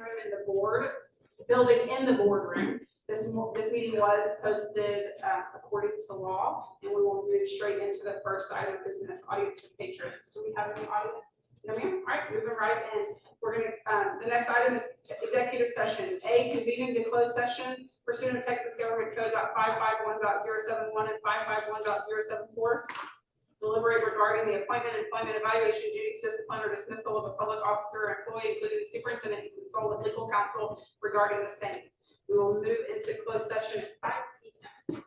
room in the board building in the boardroom. This meeting was posted according to law, and we will move straight into the first item of business, audience and patrons. Do we have any audience? No, ma'am. All right, moving right in. We're going to, the next item is executive session. A, convening to closed session pursuant to Texas Government Code .551.071 and 551.074. Deliberate regarding the appointment, employment, evaluation, duties, discipline, or dismissal of a public officer or employee, including the superintendent, and consult with legal counsel regarding the same. We will move into closed session at 5 p.m.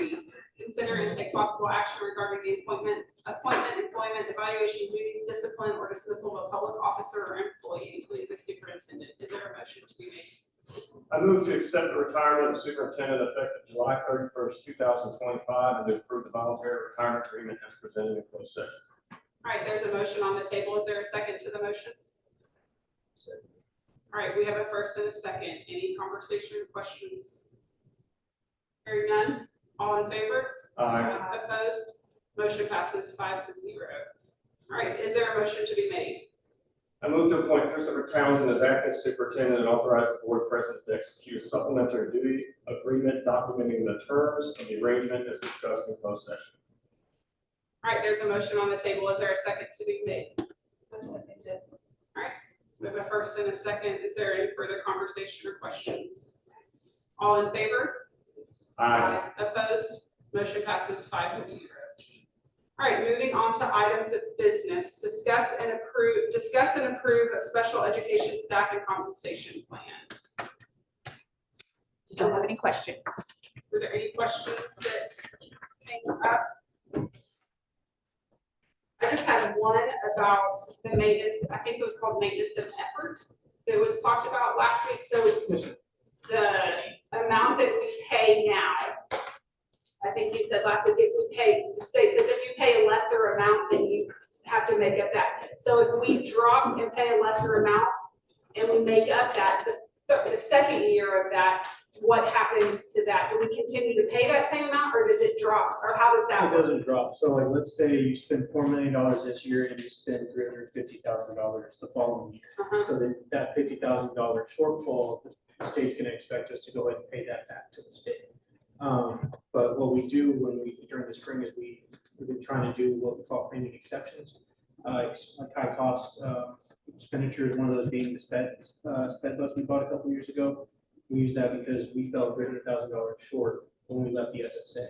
3, consider and take possible action regarding the appointment, employment, evaluation, duties, discipline, or dismissal of a public officer or employee, including the superintendent. Is there a motion to be made? I move to accept the retirement of the superintendent effective July 31st, 2025, and to approve the voluntary retirement agreement as presented in closed session. All right, there's a motion on the table. Is there a second to the motion? Second. All right, we have a first and a second. Any conversation or questions? Hearing none, all in favor? Aye. Opposed? Motion passes 5-0. All right, is there a motion to be made? I move to appoint Christopher Townsend as acting superintendent and authorize the board president to execute a supplementary duty agreement documenting the terms of the arrangement as discussed in closed session. All right, there's a motion on the table. Is there a second to be made? All right, we have a first and a second. Is there any further conversation or questions? All in favor? Aye. Opposed? Motion passes 5-0. All right, moving on to items of business. Discuss and approve a special education staff and compensation plan. Don't have any questions. Were there any questions that came up? I just had one about the maintenance. I think it was called maintenance of effort. That was talked about last week. So the amount that we pay now, I think you said last week, if we pay, the state says if you pay a lesser amount, then you have to make up that. So if we drop and pay a lesser amount and we make up that, the second year of that, what happens to that? Do we continue to pay that same amount or does it drop? Or how does that It work? doesn't drop. So like, let's say you spend $4 million this year and you spend $350,000 the following year. Uh-huh. So then that $50,000 shortfall, the state's gonna expect us to go ahead and pay that back to the state. But what we do during the spring is we've been trying to do what we call claiming exceptions. Like high cost expenditures, one of those being the sped bus we bought a couple years ago. We use that because we fell $300,000 short when we left the SSA.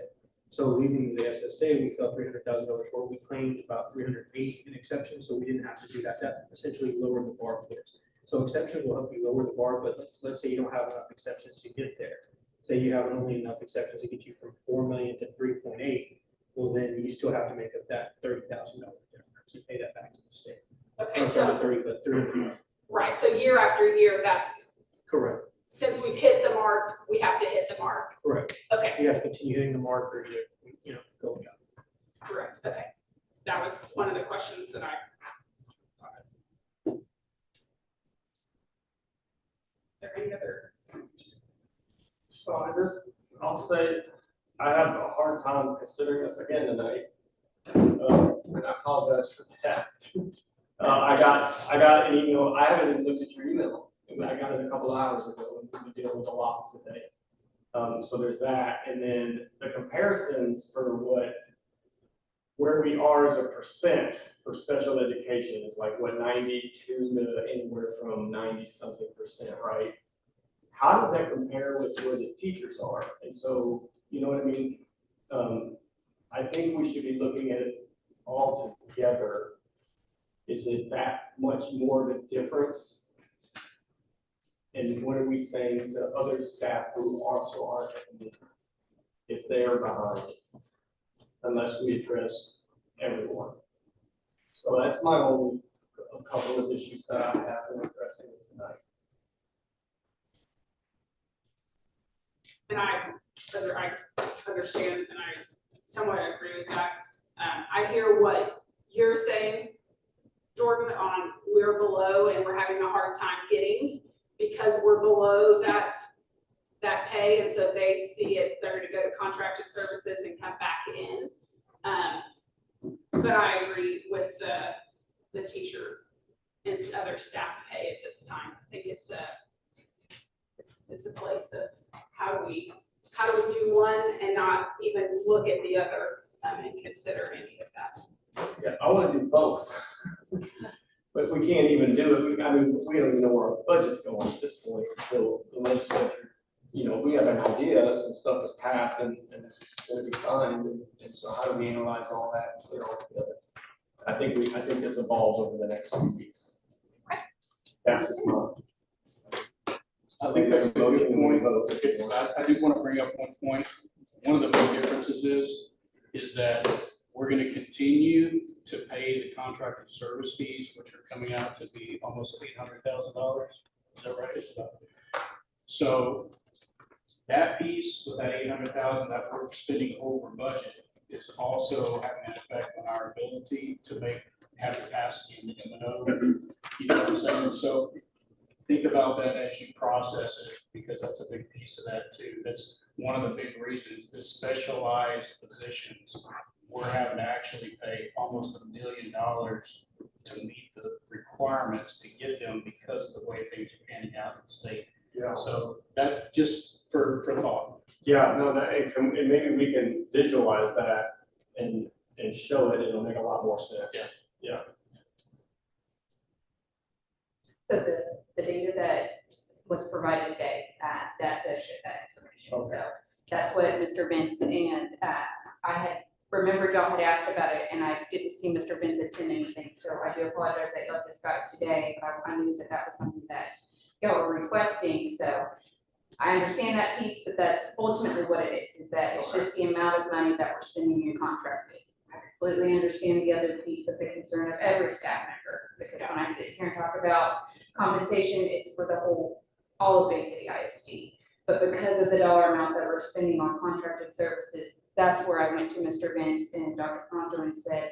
So leaving the SSA, we fell $300,000 short. We claimed about 308 in exceptions, so we didn't have to do that. That essentially lowered the bar for us. So exceptions will help you lower the bar, but let's say you don't have enough exceptions to get there. Say you have only enough exceptions to get you from 4 million to 3.8. Well, then you still have to make up that $30,000 difference. You pay that back to the state. Okay, Or so, sorry, 30, but 300. right, so year after year, that's, Correct. since we've hit the mark, we have to hit the mark. Correct. Okay, You have to continue hitting the mark or you know, going up. correct, okay. That was one of the questions that I. Are there any other? So I'll say, I have a hard time considering this again tonight. And I apologize for that. I got an email. I haven't even looked at your email. I got it a couple hours ago, and we've been dealing with a lot today. So there's that, and then the comparisons for where we are as a percent for special education is like what 92 to anywhere from 90-something%, right? How does that compare with where the teachers are? And so, you know what I mean? I think we should be looking at it all together. Is it that much more of a difference? And what are we saying to other staff who also aren't if they are behind, unless we address everyone? So that's my only a couple of issues that I have in addressing it tonight. And I understand and I somewhat agree with that. I hear what you're saying, Jordan, on we're below and we're having a hard time getting because we're below that pay, and so they see it, they're going to go to contracted services and come back in. But I agree with the teacher and other staff pay at this time. I think it's a place of how do we do one and not even look at the other and consider any of that. Yeah, I want to do both. But we can't even do it. I mean, we don't even know where our budget's going at this point. So the legislature, you know, we have an idea, some stuff is passed and it's going to be signed. And so how do we analyze all that and put it all together? I think this evolves over the next 6 weeks. Okay. That's just my. I think that's a good point. I do want to bring up one point. One of the big differences that we're gonna continue to pay the contracted service fees, which are coming out to be almost $800,000. Is that right? Just about. So that piece with that 800,000 that we're spending over budget is also having an effect on our ability to have capacity in the M&O. You know what I'm saying? So think about that as you process it, because that's a big piece of that too. That's one of the big reasons this specialized positions, we're having to actually pay almost $1 million to meet the requirements to get them because of the way things are panning out in the state. Yeah. So that just for thought. Yeah, no, and maybe we can visualize that and show it, it'll make a lot more sense. Yeah. So the data that was provided today, that does show that information. Okay. So that's what Mr. Vince and I had remembered y'all had asked about it, and I didn't see Mr. Vince attend anything. So I do apologize that y'all just got it today, but I knew that was something that y'all were requesting. So I understand that piece, but that's ultimately what it is that it's just the amount of money that we're spending in contracted. I completely understand the other piece of the concern of every staff member, because when I sit here and talk about compensation, it's for the all of BCISD. But because of the dollar amount that we're spending on contracted services, that's where I went to Mr. Vince and Dr. Pronto and said,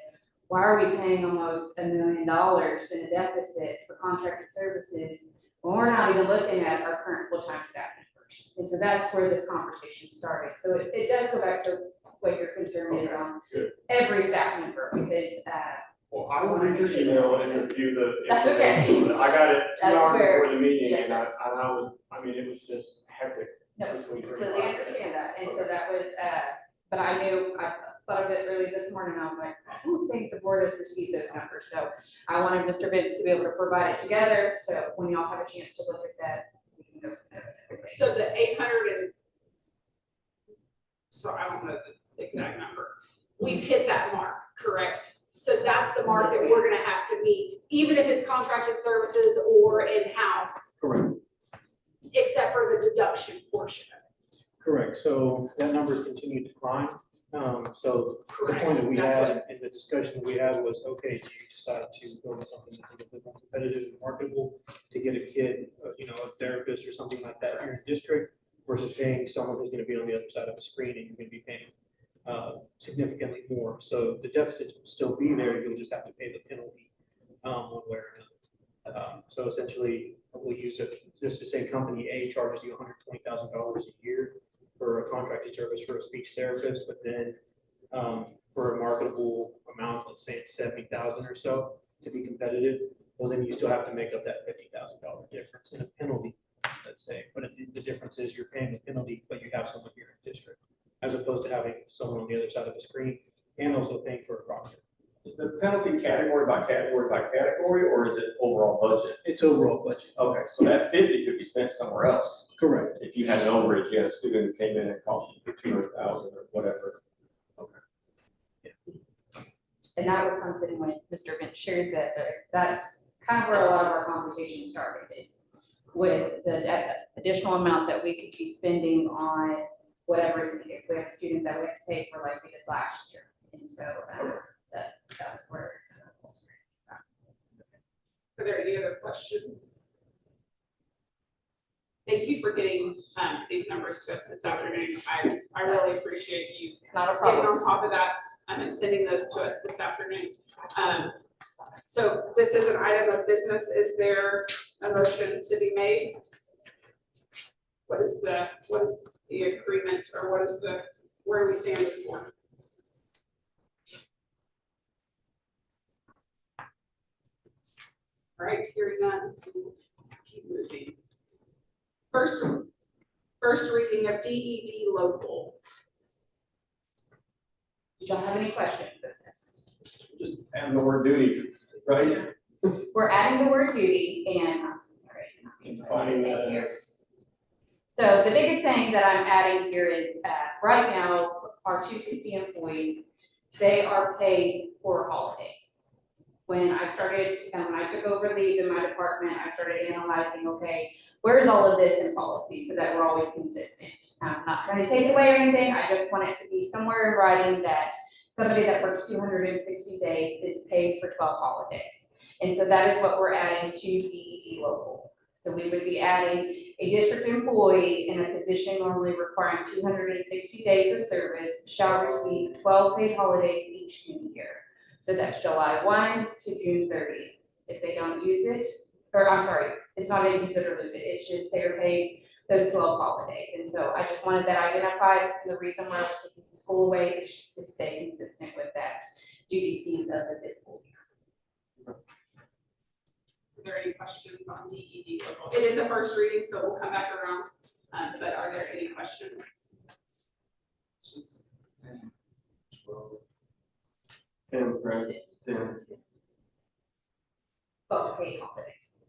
why are we paying almost $1 million in a deficit for contracted services when we're not even looking at our current full-time staff members? And so that's where this conversation started. So it does go back to what your concern is on every staff member, because Well, I will read your email and review the. That's okay. I got it 2 That's hours fair. before the meeting, Yes, and I mean, it was just hectic. No, between 3 and completely 5. understand that, and so that was, but I knew, I thought of it early this morning, I was like, I don't think the board has received those numbers, so I wanted Mr. Vince to be able to provide it together, so when y'all have a chance to look at that, we can go from there. So the 800 and, so I don't know the exact number. We've hit that mark, correct? So that's the mark that we're gonna have to meet, even if it's contracted services or in-house, Correct. except for the deduction portion of it. Correct. So that number's continued to climb. So the point that we That's had in the discussion we had was, okay, do you decide to go with something that's a little bit more competitive and marketable to get a kid, a therapist or something like that here in the district, versus paying someone who's going to be on the other side of the screen and you're going to be paying significantly more. So the deficit will still be there. You'll just have to pay the penalty one way or another. So essentially, we'll use it just to say company A charges you $120,000 a year for a contracted service for a speech therapist, but then for a marketable amount, let's say it's 70,000 or so to be competitive, well, then you still have to make up that $50,000 difference in a penalty, let's say. But the difference is you're paying the penalty, but you have someone here in district, as opposed to having someone on the other side of the screen and also paying for a proctor. Is the penalty category by category, or is it overall budget? It's overall budget. Okay, so that 50 could be spent somewhere else. Correct. If you had an overage, you had a student who came in and cost you 200,000 or whatever. And that was something when Mr. Vince shared that, that's kind of where a lot of our conversation started, is with the additional amount that we could be spending on whatever is needed. If we have a student that we have to pay for like we did last year. And so that was where. Are there any other questions? Thank you for getting these numbers to us this afternoon. I really appreciate you It's not a getting problem. on top of that and sending those to us this afternoon. So this is an item of business. Is there a motion to be made? What is the agreement, or where do we stand as a board? All right, hearing none, keep moving. First reading of DED local. Do y'all have any questions with this? Just add the word duty, right? We're adding the word duty, and I'm so sorry. Defining that Thank you. as. So the biggest thing that I'm adding here is right now, our 260 employees, they are paid for holidays. When I took over leave in my department, I started analyzing, okay, where's all of this in policy so that we're always consistent? I'm not trying to take away or anything. I just want it to be somewhere in writing that somebody that works 260 days is paid for 12 holidays. And so that is what we're adding to DED local. So we would be adding a district employee in a position normally requiring 260 days of service shall receive 12 paid holidays each new year. So that's July 1 to June 30th. If they don't use it, or I'm sorry, it's not a use it or lose it, it's just they're paid those 12 holidays. And so I just wanted that identified, and the reason why we're taking the school away is just to stay consistent with that duty piece of the fiscal year. Are there any questions on DED local? It is a first reading, so we'll come back around, but are there any questions? Just saying 12. 10, right? 10. Oh, paid holidays.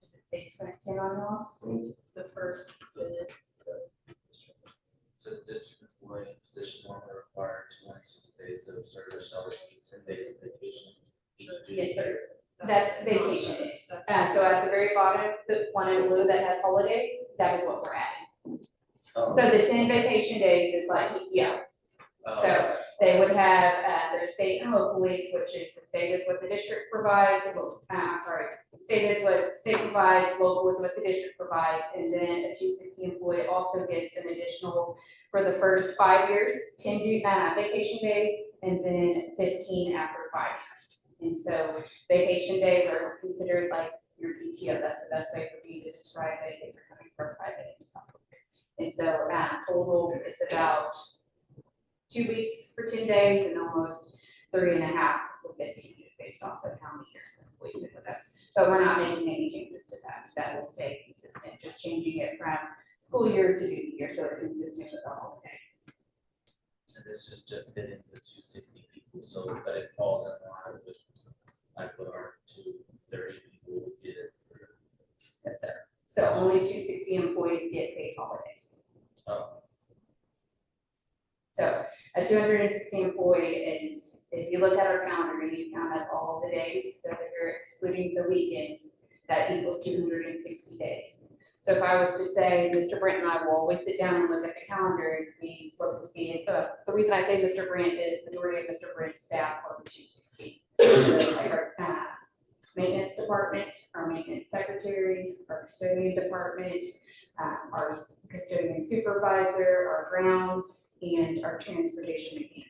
Does it say 10 on those? The first is Says district employee in position normally required 260 days of service shall receive 10 days of vacation each due. Yes, sir. That's vacation days. So at the very bottom, the one in blue that has holidays, that is what we're adding. Oh, So the 10 vacation days is like PTO. oh, So they would have their state and local leave, which is the state is what the district provides, state is what state provides, local is what the district provides, and then a 260 employee also gets an additional, for the first 5 years, 10 vacation days, and then 15 after 5 years. And so vacation days are considered like your PTO, that's the best way for me to describe it if you're coming from private and public. And so total, it's about 2 weeks for 10 days and almost 3.5 for 15 years based off of how many years the employee's been with us. But we're not making any changes to that. That will stay consistent, just changing it from school year to duty year, so it's consistent with the holiday. and this is just hitting the 260 people, so that it falls in line with like what our 230 people would get. Yes, sir. So only 260 employees get paid holidays. Oh, So a 260 employee is, if you look at our calendar and you count up all the days, so if you're excluding the weekends, that equals 260 days. So if I was to say, Mr. Brent and I will always sit down and look at the calendar and we look and see, the reason I say Mr. Brent is the majority of Mr. Brent's staff are 260. So like our maintenance department, our maintenance secretary, our custodian department, our custodian supervisor, our grounds, and our transportation mechanic.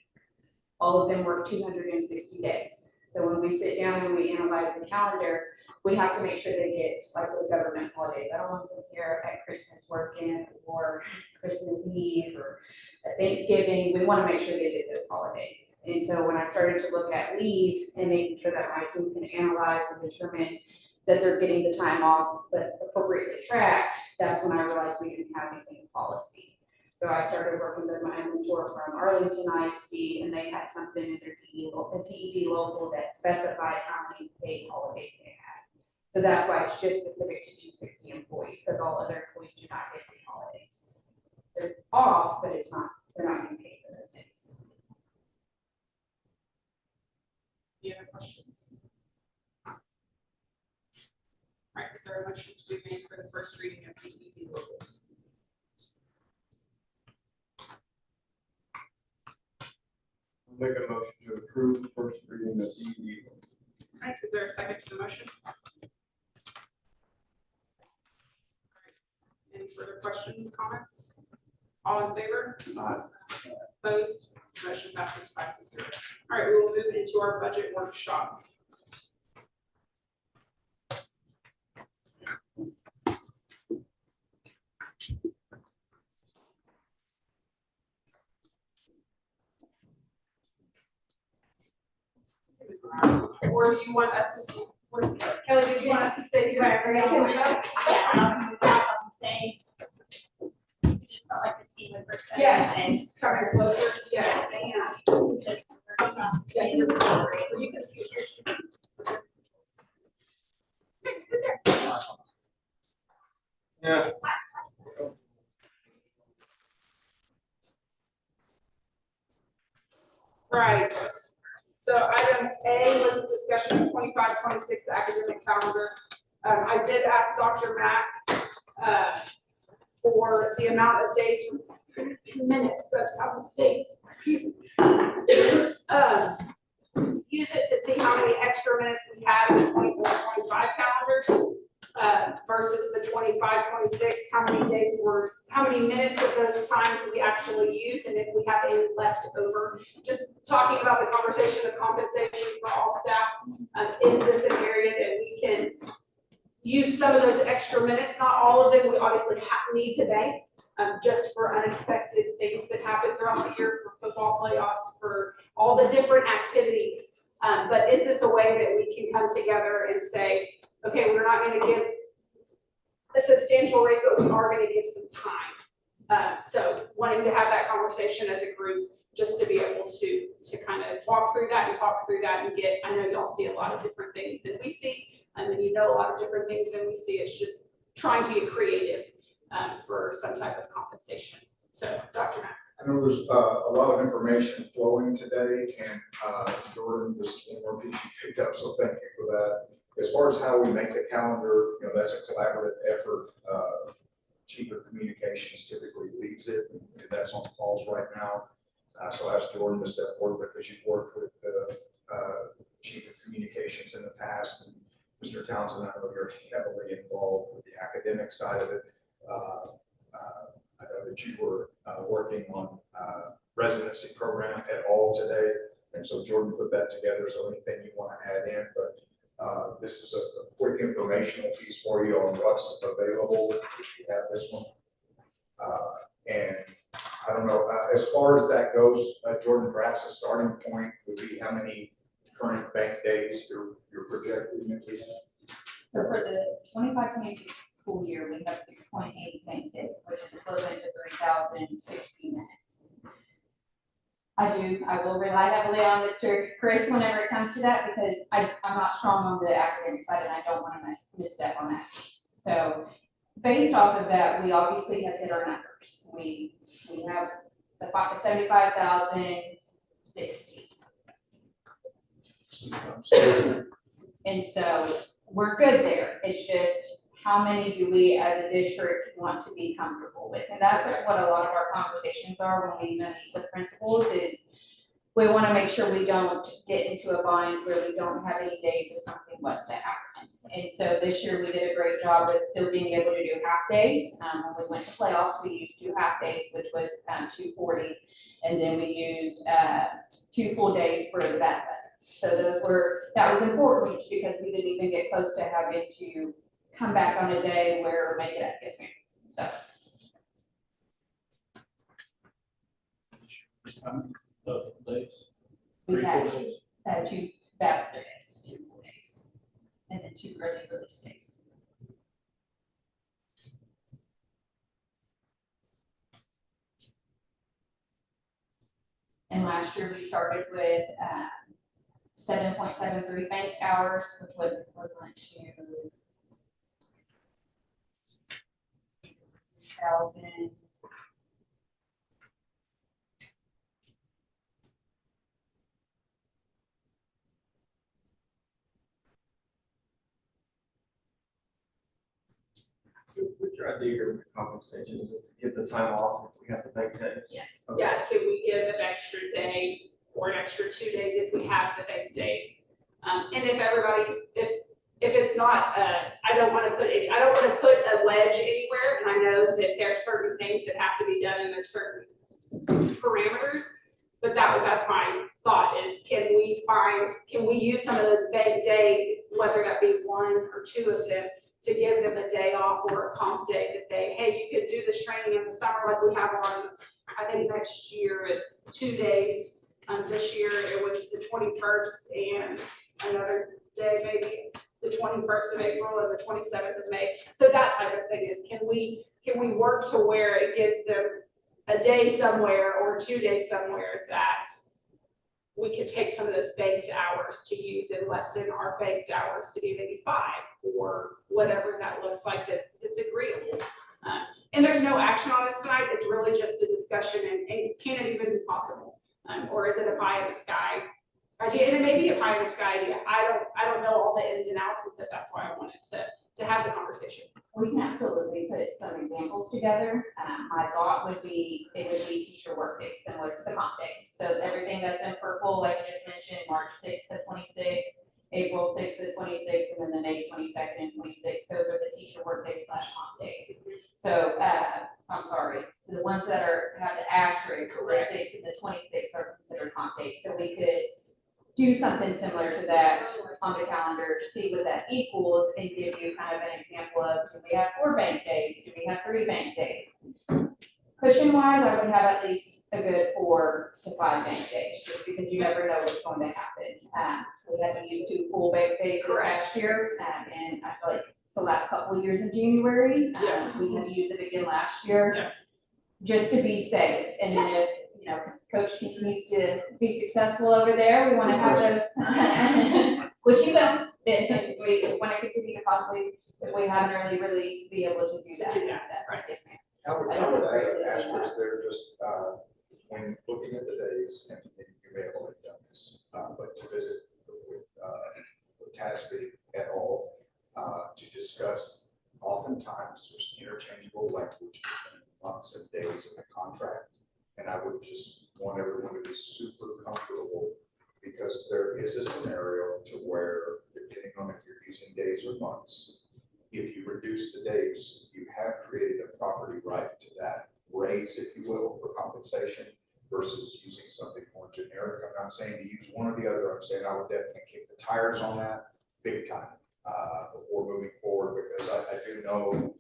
All of them work 260 days. So when we sit down and we analyze the calendar, we have to make sure they get like those government holidays. I don't want them here at Christmas working or Christmas Eve or at Thanksgiving. We want to make sure they get those holidays. And so when I started to look at leave and making sure that my team can analyze and determine that they're getting the time off but appropriately tracked, that's when I realized we didn't have anything in policy. So I started working with my mentor from Arlington ISD, and they had something in their DED local that specified how many paid holidays they had. So that's why it's just specific to 260 employees, because all other employees do not get paid holidays. They're off, but they're not getting paid for those days. Any other questions? All right, is there a motion to be made for the first reading of DED local? Make a motion to approve the first reading of DED. All right, is there a second to the motion? All right. Any further questions, comments? All in favor? Opposed? Motion passes 5-0. All right, we will move into our budget workshop. Or do you want us to see, Kelly, did you want us to stay here? Saying, we just felt like the team would work better. Yes. And Come here closer, yes. Yeah, you're right. You can see here. Sit there. Yeah. Right. So item A was the discussion of 25-26 academic calendar. I did ask Dr. Mack for the amount of days minutes, that's how the state, excuse me. Use it to see how many extra minutes we had in the 24-25 calendar versus the 25-26. How many days were, how many minutes of those times we actually used, and if we have any left over. Just talking about the conversation of compensation for all staff. Is this an area that we can use some of those extra minutes? Not all of them we obviously need today, just for unexpected things that happen throughout the year, for football playoffs, for all the different activities. But is this a way that we can come together and say, okay, we're not going to give a substantial raise, but we are going to give some time. So wanting to have that conversation as a group, just to be able to kind of walk through that and get, I know y'all see a lot of different things than we see, and you know a lot of different things than we see. It's just trying to get creative for some type of compensation. So, Dr. Mack. I know there's a lot of information flowing today, and Jordan, this is one more piece you picked up, so thank you for that. As far as how we make the calendar, you know, that's a collaborative effort. Chief of Communications typically leads it, and that's on calls right now. So I asked Jordan to step forward because you've worked with the Chief of Communications in the past, and Mr. Townsend, I know you're heavily involved with the academic side of it. I know that you were working on residency program at all today, and so Jordan put that together. So anything you want to add in, but this is a quick informational piece for you on what's available. If you have this one, and I don't know, as far as that goes, Jordan, perhaps a starting point would be how many current bank days you're projecting that we have. So for the 25-26 school year, we have 6.8 bank days, which is equivalent to 3,060 minutes. I will rely heavily on Mr. Chris whenever it comes to that, because I'm not strong on the academic side and I don't want to misstep on that piece. So based off of that, we obviously have hit our numbers. We have the 75,060. And so we're good there. It's just how many do we as a district want to be comfortable with? And that's what a lot of our conversations are when we meet with principals, is we want to make sure we don't get into a bind where we don't have any days if something was to happen. And so this year we did a great job with still being able to do half days. When we went to playoffs, we used 2 half days, which was 240. And then we used 2 full days for the bad weather. So that was important because we didn't even get close to having to come back on a day where make it up. Yes, ma'am. So. Of days? We 3 had full days? 2 bad weather days, 2 full days, and then 2 early release days. And last year we started with 7.73 bank hours, which was equivalent to 1,000. What's your idea here with the compensation? Is it to give the time off if we have to bank days? Yes. Okay. Yeah, can we give an extra day or an extra 2 days if we have the bank days? And if everybody, if it's not, I don't want to put a wedge anywhere, and I know that there are certain things that have to be done and there's certain parameters, but that's my thought is, can we use some of those bank days, whether that be 1 or 2 of them, to give them a day off or a comp day that hey, you could do this training in the summer like we have on, I think next year it's 2 days. This year it was the 21st and another day, maybe the 21st of April and the 27th of May. So that type of thing is, can we work to where it gives them a day somewhere or 2 days somewhere that we could take some of those banked hours to use and lessen our banked hours to be maybe 5 or whatever that looks like that's agreeable. And there's no action on this tonight. It's really just a discussion, and can it even be possible? Or is it a pie in the sky idea? And it may be a pie in the sky idea. I don't know all the ins and outs, and so that's why I wanted to have the conversation. We can absolutely put some examples together. My thought would be, it would be teacher work days, similar to the comp day. So everything that's in purple, like I just mentioned, March 6th to 26th, April 6th to 26th, and then the May 22nd and 26th, those are the teacher work days / comp days. So, I'm sorry, the ones that have the asterisks, the Correct. 6th and the 26th are considered comp days. So we could do something similar to that on the calendar, see what that equals, and give you kind of an example of, do we have 4 bank days? Do we have 3 bank days? Cushion wise, I would have at least a good 4 to 5 bank days, just because you never know what's going to happen. We had to use 2 full bank days this last year, and I feel like the last couple of years in January, we had to use it again last year. Yeah. Just to be safe, and then if, coach continues to be successful over there, we want to have those, which you will, we want to continue to possibly, if we have an early release, be able to do that. Right. Yes, ma'am. I would add an asterisk there, just, when looking at the days, and you may have already done this, but to visit with TASB at all, to discuss, oftentimes there's interchangeable language between months and days in the contract. And I would just want everyone to be super comfortable, because there is a scenario to where, depending on if you're using days or months, if you reduce the days, you have created a property right to that raise, if you will, for compensation, versus using something more generic. I'm not saying to use one or the other. I'm saying I would definitely kick the tires on that big time before moving forward, because I do know,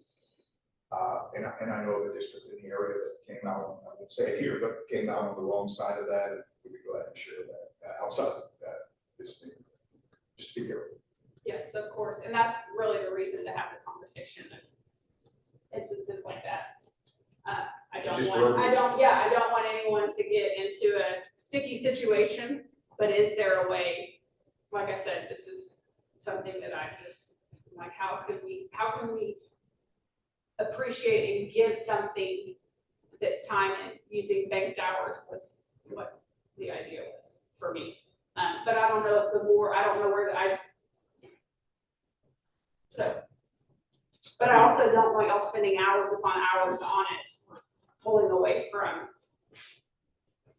and I know of a district in the area that came out, I won't say it here, but came out on the wrong side of that, and we'd be glad to share that outside of that, this meeting. Just be careful. Yes, of course, and that's really the reason to have the conversation of instances like that. I don't want anyone to get into a sticky situation, but is there a way, like I said, this is something that I just, like, how can we appreciate and give something that's time, and using banked hours was what the idea was for me. But I don't know if I don't know where but I also don't want y'all spending hours upon hours on it, pulling away from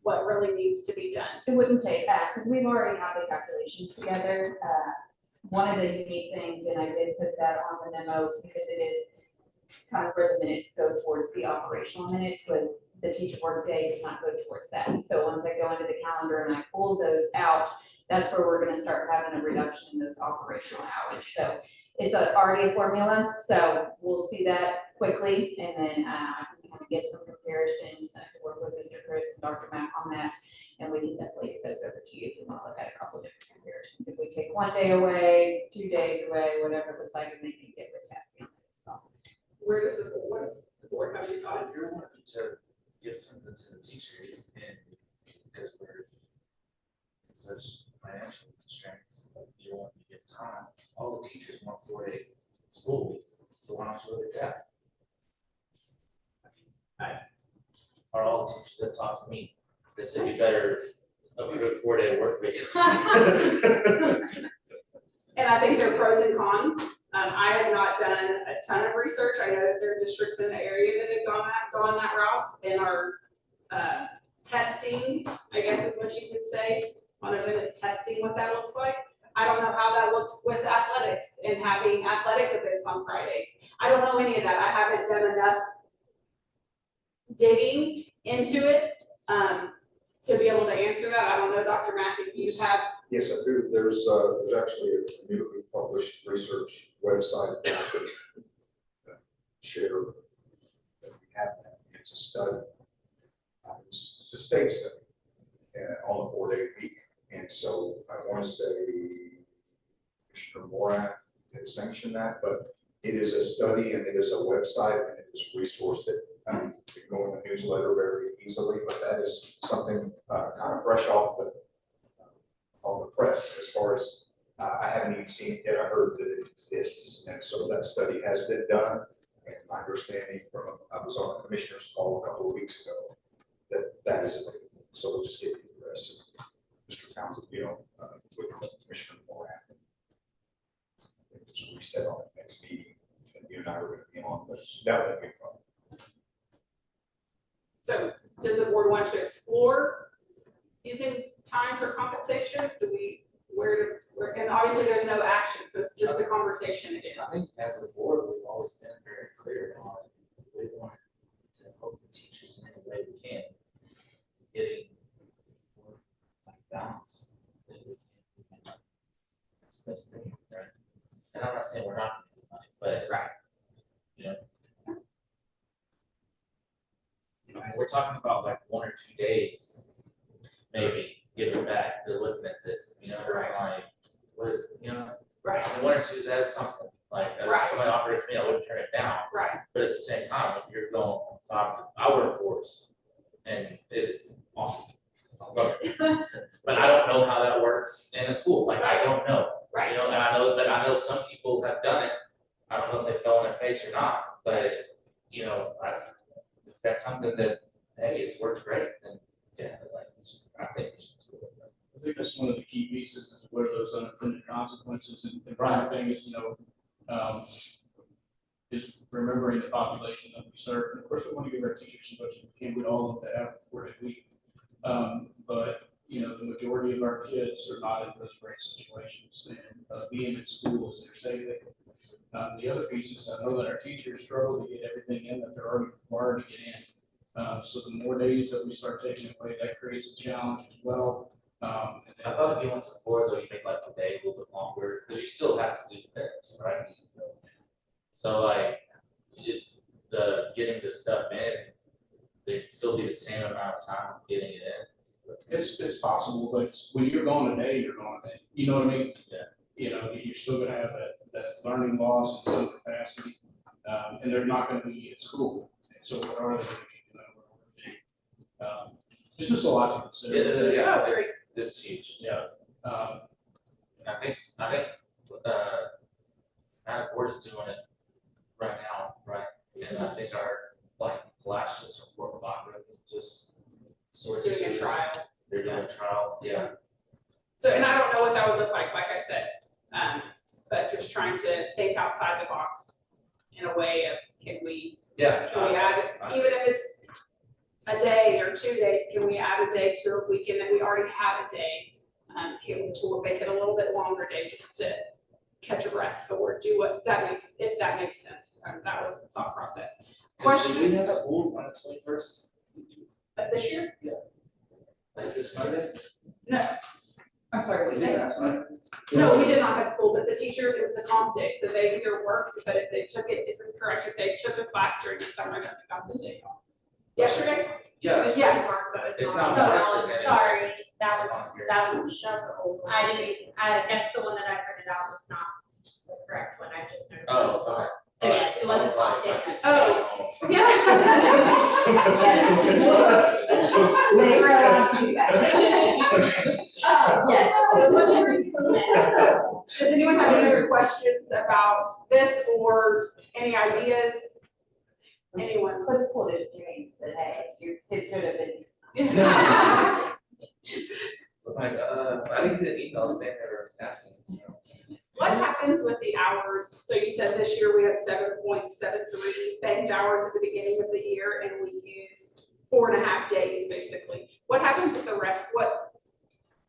what really needs to be done. It wouldn't take that, because we've already had the calculations together. One of the unique things, and I did put that on the memo because it is kind of where the minutes go towards the operational minutes, was the teacher work day does not go towards that. So once I go into the calendar and I pull those out, that's where we're gonna start having a reduction in those operational hours. So it's already a formula, so we'll see that quickly, and then I can kind of get some comparisons, I can work with Mr. Chris and Dr. Mack on that, and we can definitely get those over to you if you want to look at a couple different comparisons. If we take 1 day away, 2 days away, whatever it looks like, and they can get with testing on it as well. What does the board have any thoughts? If you're wanting to give something to the teachers, and because we're in such financial constraints, like you want to give time, all the teachers want 4-day school weeks, so why don't you look at that? Are all the teachers that talk to me, they said you better approve 4-day work weeks. And I think there are pros and cons. I have not done a ton of research. I know that there are districts in the area that have gone that route and are testing, I guess is what you could say. One of them is testing what that looks like. I don't know how that looks with athletics and having athletic events on Fridays. I don't know any of that. I haven't done enough digging into it to be able to answer that. I don't know, Dr. Mack, if you have. Yes, I do. There's actually a newly published research website that I could share that we have. It's a study. It's a state study on a 4-day week. And so I want to say Commissioner Moran had sanctioned that, but it is a study and it is a website and it is resourced that can go in the newsletter very easily, but that is something kind of fresh off the press as far as I haven't even seen it yet. I heard that it exists, and so that study has been done. And my understanding from I was on a commissioner's call a couple of weeks ago that is available. So we'll just get the rest of Mr. Townsend, with Commissioner Moran. Just reset on the next meeting does the board want to explore using time for compensation? Do we, where, and obviously there's no action, so it's just a conversation again. I think as a board, we've always been very clear on, we want to help the teachers in any way we can, getting more like balance. That we can. That's the best thing, right? And I'm not saying we're not, but, Right. you know. I mean, we're talking about like 1 or 2 days, maybe, giving back, they're looking at this, you know, Right. like, what is, you know, Right, and 1 or 2 is that something, like, Right. if somebody offered it to me, I wouldn't turn it down. right, But at the same time, if you're going from 5 to, I work force, and it is awesome. But I don't know how that works in a school, like, I don't know. You right. know, and I know some people have done it, I don't know if they fell on their face or not, but, you know, if that's something that, hey, it's worked great, then, yeah, like, I think we should do it. I think that's one of the key pieces is what are those unintended consequences, and the prime thing is, is remembering the population that we serve. And of course, we want to give our teachers as much as we can, we all love to have a 4-day week. But, the majority of our kids are not in really great situations, and being in schools, they're safe. The other piece is I know that our teachers struggle to get everything in that they're already required to get in. So the more days that we start taking away, that creates a challenge as well. And then, I thought if you went to 4 though, you make like the day a little bit longer, because you still have to do things, right? So like, the getting the stuff in, it'd still be the same amount of time getting it in. it's possible, but when you're going a day, you're going a day. You know what I mean? Yeah. You're still gonna have that learning loss in some capacity, and they're not gonna be at school. And so what are they gonna be doing? It's just a lot to consider. Yeah, it's huge. Yeah. I think, our board's doing it right now, right? And I think our, like, Flash just support collaborative, just. Doing a trial. They're doing a trial, yeah. So, and I don't know what that would look like I said, but just trying to think outside the box in a way of, can we Yeah. add, even if it's a day or 2 days, can we add a day to a weekend that we already have a day? Can we make it a little bit longer day just to catch a breath or do what if that makes sense? That was the thought process. Question. Do we have school on the 21st? Of this year? Like this Monday? No. I'm sorry, what did you say? That's right. No, we did not have school, but the teachers, it was a comp day, so they either worked, but if they took it, is this correct? If they took a class during the summer, then they got the day off. Yesterday? Yeah. Yeah. It's not So, March, is it? sorry, that was me. I guess the one that I printed out was not the correct one, I just noticed. Oh, sorry. So yes, it was a comp day. Oh. They were allowed to do that. Yes. Does anyone have any other questions about this or any ideas? Anyone? Put it in today, your kids should have been. So like, I didn't get an email saying they were absent, so. What happens with the hours? So you said this year we had 7.73 banked hours at the beginning of the year and we used 4.5 days basically. What happens with the rest? What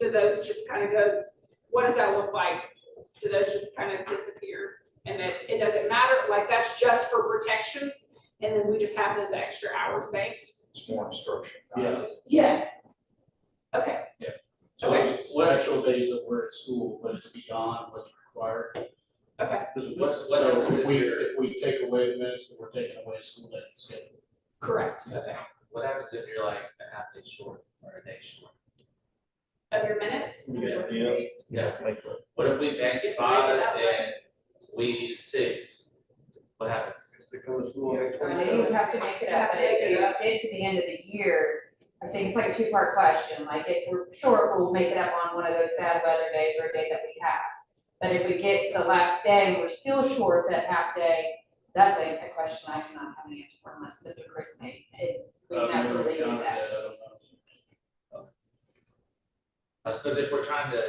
do those just kind of go? What does that look like? Do those just kind of disappear? And it doesn't matter, like that's just for protections and then we just have those extra hours banked? It's more instruction. Yeah. Yes. Okay. So Okay. what actual days that we're at school, but it's beyond what's required. Okay. So if we take away the minutes, then we're taking away a school day schedule. Correct. Okay. What happens if you're like a half day short or a day short? Of your minutes? Yeah. What if we bank If you 5 make it that way. and we use 6? What happens? They come to school and So then you would have to make it up, but if you update to the end of the year, I think it's like a 2-part question, like if we're short, we'll make it up on one of those bad weather days or a day that we have. But if we get to the last day and we're still short that half day, that's a question I do not have an answer for unless Mr. Chris made it. We can absolutely do that. That's because if we're trying to,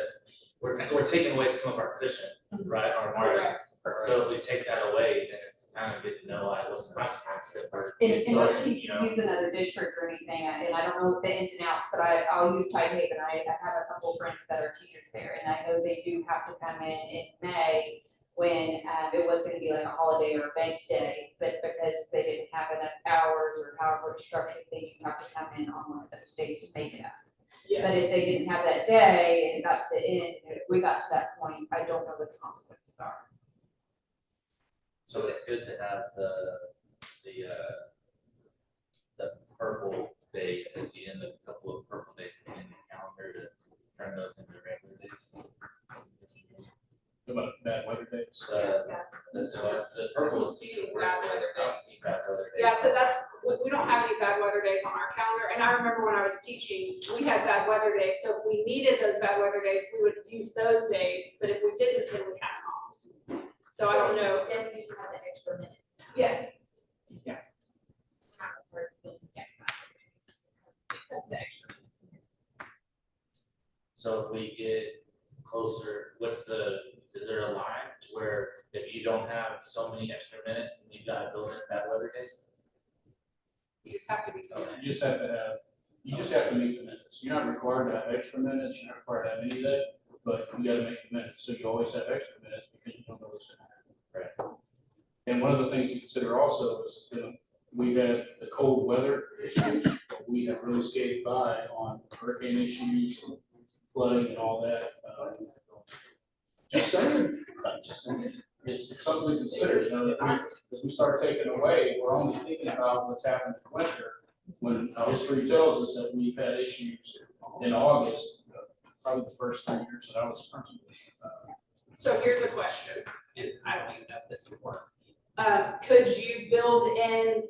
we're taking away some of our cushion right, our margin. Correct. So if we take that away, then it's kind of good to know like what's the consequence if we're. And Or, if you know, use another district or anything, and I don't know the ins and outs, but I'll use Tidehaven, I have a couple friends that are teachers there, and I know they do have to come in May when, it was gonna be like a holiday or a bank day, but because they didn't have enough hours or however it's structured, they do have to come in on one of those days to make it up. But if they didn't have that day and it got to the end, if we got to that point, I don't know what the consequences are. so it's good to have the purple days at the end of, a couple of purple days at the end of the calendar to turn those into regular days. About bad weather days. The purple is teacher work. Bad weather I days. see bad weather days. Yeah, so that's, we don't have any bad weather days on our calendar, and I remember when I was teaching, we had bad weather days, so if we needed those bad weather days, we would use those days, but if we didn't, then we had them off. So I don't know, Instead, we just have the extra minutes. yes, That's the extra minutes. So if we get closer, is there a line to where if you don't have so many extra minutes, then you've got to build in bad weather days? you just have to be so. You just have to meet the minutes. You're not required to have extra minutes, you're not required to have any of that, but you gotta make the minutes, so you always have extra minutes because you don't know what's gonna happen. Right. And one of the things to consider also is, we've had the cold weather issues, but we have really skated by on hurricane issues, flooding and all that. Just saying, it's something to consider, you know, that as we start taking away, we're only thinking about what's happened in the winter. When history tells us that we've had issues in August, probably the first 3 years that I was principal. So here's a question, and I don't even know if this would work. Could you build in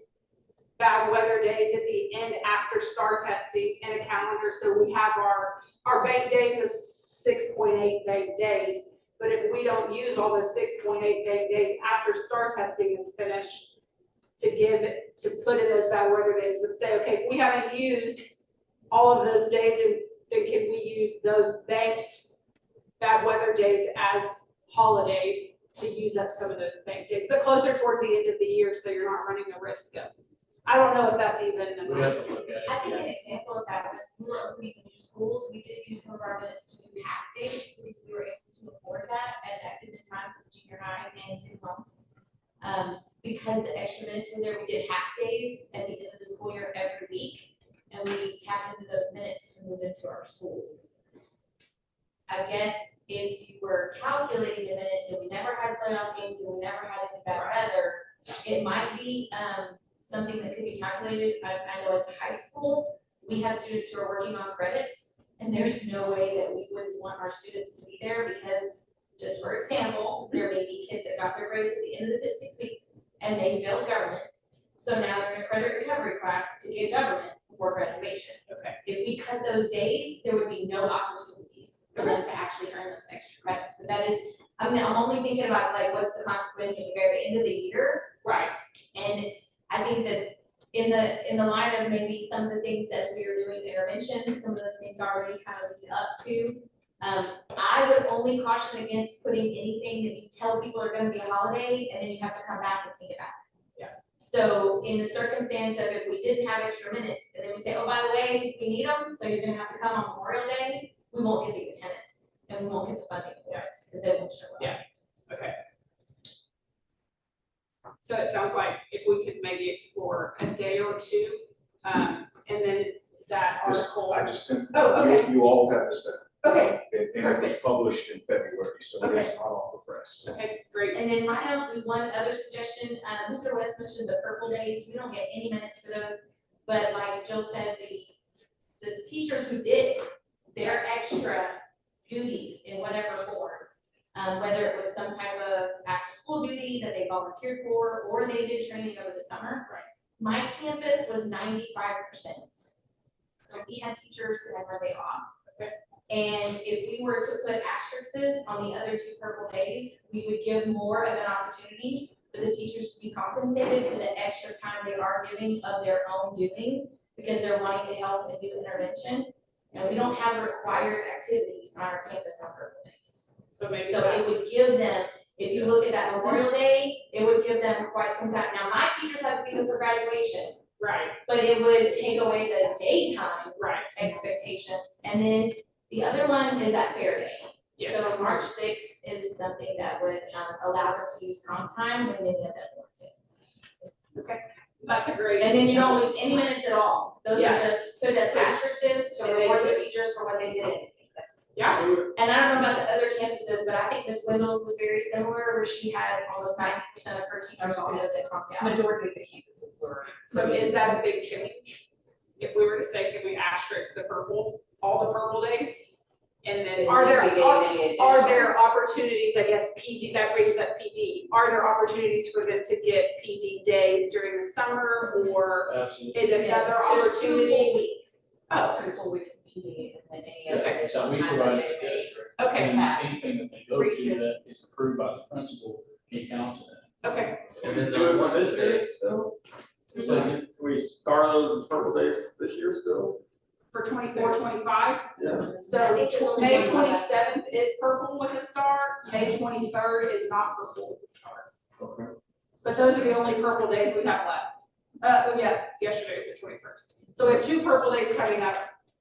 bad weather days at the end after STAR testing in a calendar, so we have our bank days of 6.8 bank days, but if we don't use all those 6.8 bank days after STAR testing is finished, to put in those bad weather days, to say, okay, if we haven't used all of those days, then can we use those banked bad weather days as holidays to use up some of those bank days, but closer towards the end of the year, so you're not running the risk of, I don't know if that's even. We have to look at it. I think an example of that was we were opening new schools, we did use some of our minutes to do half days, because we were able to afford that at that given time for junior high and 2 months. Because the extra minutes were there, we did half days at the end of the school year every week, and we tapped into those minutes to move into our schools. I guess if you were calculating the minutes and we never had playoff games and we never had any bad weather, it might be, something that could be calculated. I know at the high school, we have students who are working on credits, and there's no way that we wouldn't want our students to be there, because just for example, there may be kids that got their grades at the end of the 6 weeks and they failed government. So now they're in a credit recovery class to get government before graduation. Okay. If we cut those days, there would be no opportunities for them to actually earn those extra credits. But that is, I'm only thinking about like what's the consequence at the very end of the year. Right. And I think that in the line of maybe some of the things as we are doing interventions, some of those things already kind of lead up to. I would only caution against putting anything that you tell people are gonna be a holiday and then you have to come back and take it back. Yeah. So in the circumstance of if we didn't have extra minutes and then we say, oh, by the way, we need them, so you're gonna have to come on Memorial Day, we won't get the attendance and we won't get the funding for it because they won't show up. Yeah. Okay. So it sounds like if we could maybe explore a day or two, and then that article. I just sent, Oh, okay. you all have this, Okay, and it was perfect. published in February, so it is not off the press. Okay, great. And then one other suggestion, Mr. West mentioned the purple days, we don't get any minutes for those, but like Jill said, the teachers who did their extra duties in whatever form, whether it was some type of after-school duty that they volunteered for, or they did training over the summer. Right. My campus was 95%. So we had teachers who had Monday off. Okay. And if we were to put asterisks on the other 2 purple days, we would give more of an opportunity for the teachers to be compensated for the extra time they are giving of their own doing, because they're wanting to help and do intervention. And we don't have required activities on our campus on purple days. So maybe So it would give them, if you look at that Memorial Day, it would give them quite some time. Now, my teachers have to be here for graduation, right, but it would take away the daytime right, expectations. And then the other one is that fair day. yes. So March sixth is something that would allow them to use comp time when many of them want to. That's a great. And then you don't lose any minutes at all. Those are Yeah. just put as asterisks to And they reward the could- teachers for what they did. Yeah, And I don't know about the other campuses, but I think Miss Wendell's was very similar, where she had almost 90% of her teachers also that comped out. Majority of the campuses were. so is that a big change? If we were to say, can we asterisk the purple, all the purple days? And then are there opportunities, I guess, PD, that brings up PD, are there opportunities for them to get PD days during the summer or Absolutely. in Yes, another there's 2 opportunity? full weeks. Oh, 3 full weeks of PD and then any other. Okay. additional That we time provide that as a they may- district. okay, And anything that they go to Region. that is approved by the principal, he counts that. okay. And then Do those it ones this that year they, still? So can we star those as purple days this year still? For 24, 25. Yeah. So I think there's only May one more left. 27th is purple with a star, May 23rd is not purple with a star. Okay. But those are the only purple days we have left. Yeah, yesterday was the 21st. So we have 2 purple days coming up.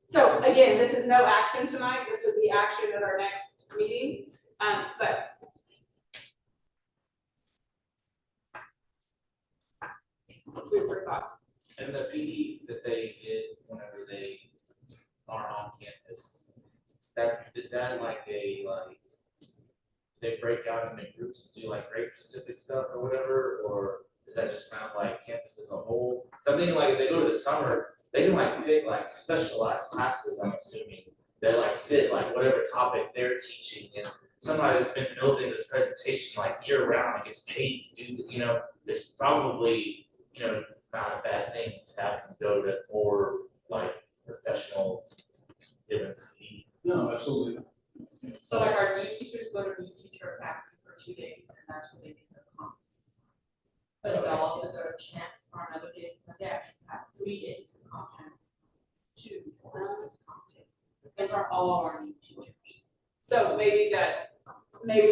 So again, this is no action tonight, this would be action at our next meeting, but. Food for thought. and the PD that they get whenever they are on campus, is that like they break out into groups and do like grade specific stuff or whatever, or is that just kind of like campus as a whole? So I'm thinking like if they go to the summer, they can like pick like specialized classes, I'm assuming, that like fit like whatever topic they're teaching, and somebody that's been building this presentation like year round and gets paid to do, it's probably, not a bad thing to have them go to more like professional given fee. No, absolutely. So like our new teachers go to new teacher academy for 2 days and that's when they get their competence. But they'll also go to chance for another day, so they actually have 3 days of content to towards those competence. Those are all our new teachers. So maybe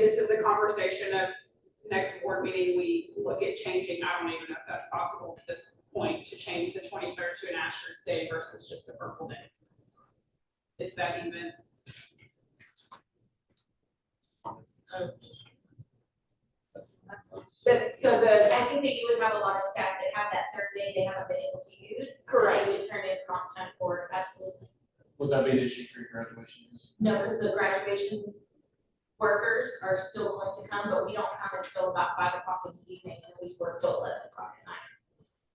this is a conversation of next board meeting, we look at changing, I don't even know if that's possible at this point, to change the 23rd to an asterisk day versus just a purple day. Is that even? But so the, I think that you would have a lot of staff that have that 3rd day they haven't been able to use. Correct. They would turn in comp time for, absolutely. Would that be an issue for your graduations? No, because the graduation workers are still going to come, but we don't come until about 5 o'clock in the evening, and we work till 11 o'clock at night.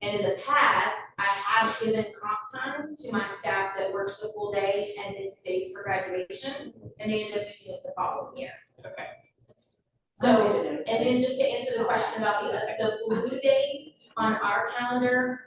And in the past, I have given comp time to my staff that works the full day and then stays for graduation, and they end up using it the following year. okay, So, and then just to answer the question about the blue days on our calendar,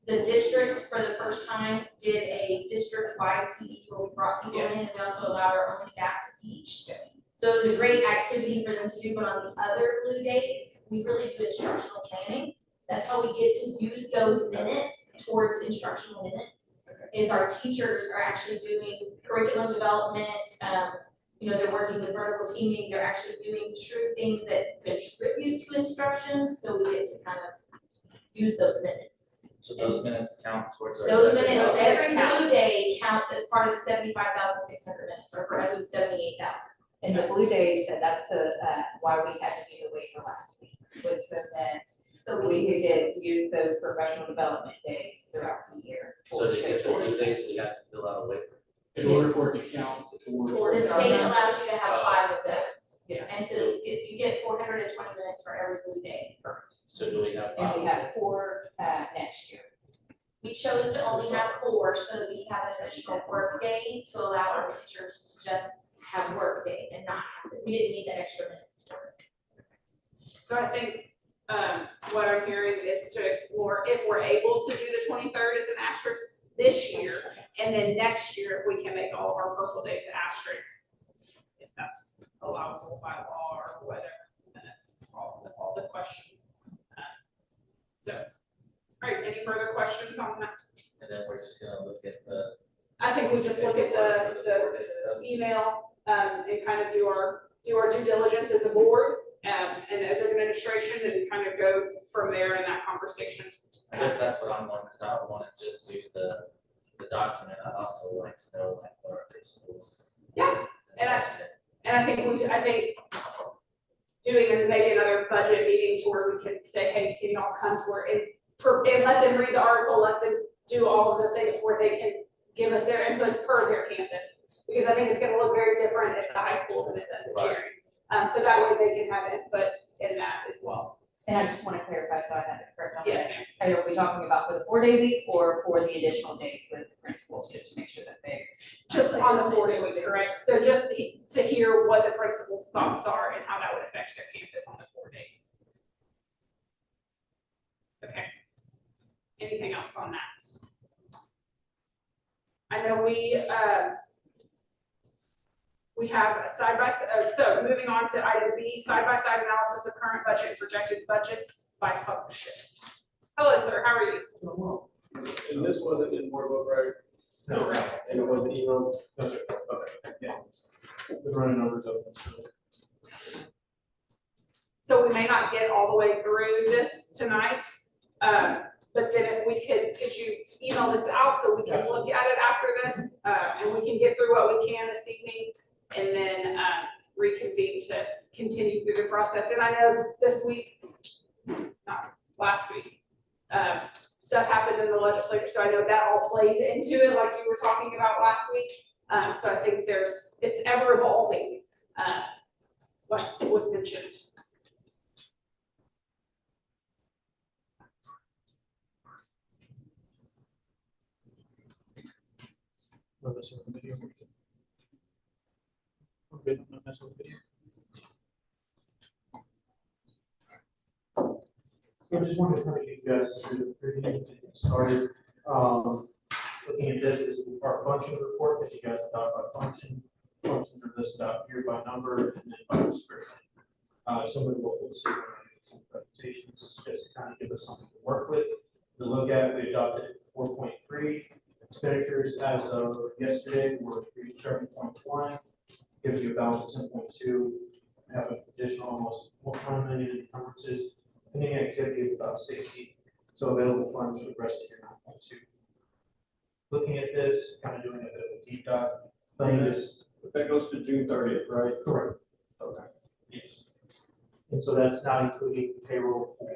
the district for the first time did a district-wide PD where we brought people in, and we also allowed our own staff to teach. So it was a great activity for them to do, but on the other blue days, we really do instructional planning. That's how we get to use those minutes towards instructional minutes, is our teachers are actually doing curriculum development, they're working with vertical teaming, they're actually doing true things that contribute to instruction, so we get to kind of use those minutes. So those minutes count towards our. Those 70,000? minutes, every blue day counts as part of the 75,600 minutes, or for us it's 78,000. And the blue days, that's the, why we had to do the waiver last week, was so that So we could use those professional development days throughout the year. So to get the blue days, we have to fill out a waiver. In order for it to count towards. the state allows you to have 5 of those, Yeah. and you get 420 minutes for every blue day. So do we have And five? we have 4 next year. We chose to only have 4 so that we have an additional work day to allow our teachers to just have work day and not have to, we didn't need the extra minutes for it. so I think, what I'm hearing is to explore if we're able to do the 23rd as an asterisk this year, and then next year, if we can make all of our purple days asterisks, if that's allowable by law or whether, then it's all the questions. So, all right, any further questions on that? And then we're just gonna look at the. I think we just look at the email and kind of do our due diligence as a board, and as an administration, and kind of go from there in that conversation. I guess that's what I'm wondering, because I don't wanna just do the document, I'd also like to know like what our principles. Yeah, and I think doing maybe another budget meeting to where we can say, hey, can you all come to where, and let them read the article, let them do all of the things where they can give us their input per their campus. Because I think it's gonna look very different at the high school than it does at Cherry. So that way they can have input in that as well. And I just want to clarify, so I have it correct on Yes, this. ma'am. Are we talking about for the 4-day week or for the additional days with the principals, just to make sure that they? Just on the 4-day week, correct? So just to hear what the principal's thoughts are and how that would affect their campus on the 4-day. Okay. Anything else on that? I know we have a side-by-side, so moving on to item B, side-by-side analysis of current budget and projected budgets by publisher. Hello, sir, how are you? And this wasn't in board book, right? No, Correct. And it wasn't emailed? no, sir. Okay, yeah. We're running numbers up. So we may not get all the way through this tonight, but then if we could you email this out so we can look at it after this, and we can get through what we can this evening, and then reconvene to continue through the process. And I know this week, not last week, stuff happened in the legislature, so I know that all plays into it, like you were talking about last week. So I think it's ever evolving, like was mentioned. We're messing with the video. We're good, I'm not messing with the video. I just wanted to kind of get you guys through the get started. Looking at this is our function report, because you guys talked about functions are listed out here by number and then by description. Some of what we'll see when I do some presentations, just to kind of give us something to work with. To look at, we adopted 4.3. Expenditures as of yesterday were 330.1, gives you a balance of 10.2. Have an additional almost 1 million in encumbrances. Pending activity is about 60, so available funds for the rest of your 9.2. Looking at this, kind of doing a bit of a deep dive, playing this. But that goes to June 30th, right? Correct. Okay. Yes. And so that's not including payroll for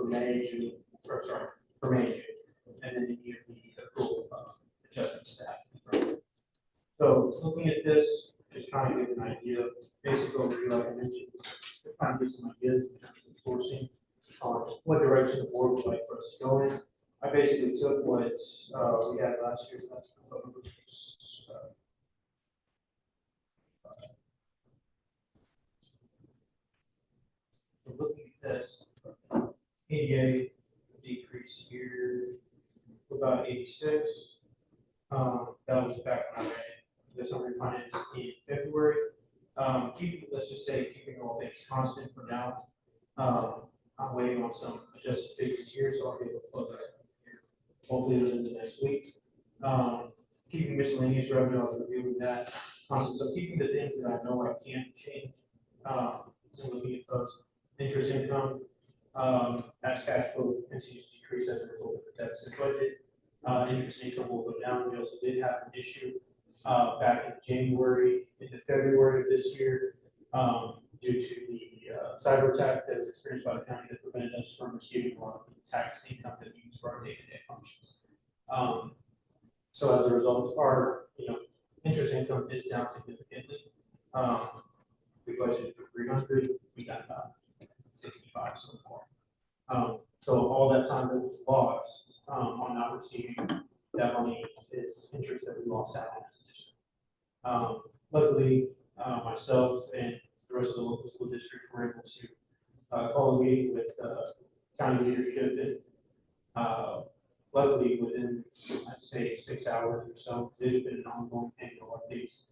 May, June, or sorry, for May, June, and then any of the accrual adjustment staff. So looking at this, just trying to get an idea, basic overview, like I mentioned, trying to get some ideas in terms of sourcing, what direction the board would like for us to go in. I basically took what we had last year's looking at this, ADA decrease here about 86. That was back when I ran this on refinance in February. Let's just say keeping all things constant for now. I'm waiting on some adjusted figures here, so I'll be able to plug that here. Hopefully within the next week. Keeping miscellaneous revenue, I was reviewing that. So keeping the things that I know I can't change. And looking at those. Interest income, as cash flow continues to decrease as a result of the deficit budget. Interest income will go down. We also did have an issue back in January into February of this year due to the cyber attack that was experienced by the county that prevented us from receiving a lot of the tax income that we use for our day-to-day functions. So as a result, our interest income is down significantly. We budgeted for 300, we got about 65 so far. So all that time that was lost on not receiving that money is interest that we lost out on as a district. Luckily, myself and the rest of the local school districts were able to call a meeting with county leadership, and luckily within, I'd say, 6 hours or so, it had been an ongoing thing, no updates.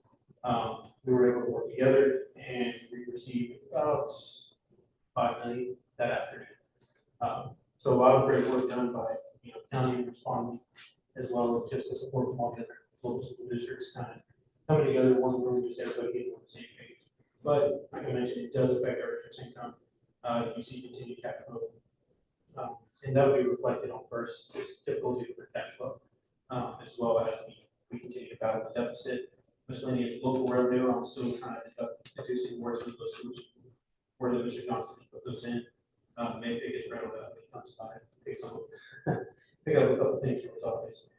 We were able to work together and we received about 5 million that afternoon. So a lot of great work done by county responding, as well as just the support from all the other local school districts kind of coming together in one room, just everybody getting on the same page. But like I mentioned, it does affect our interest income. You see continued cash flow. And that will be reflected on first, just difficulty with cash flow, as well as we continue to battle the deficit. Miscellaneous local revenue, I'm still trying to end up producing more of those solutions. Where Mr. Johnson put those in, maybe pick his rental that he comes by, pick some, pick up a couple things from his office.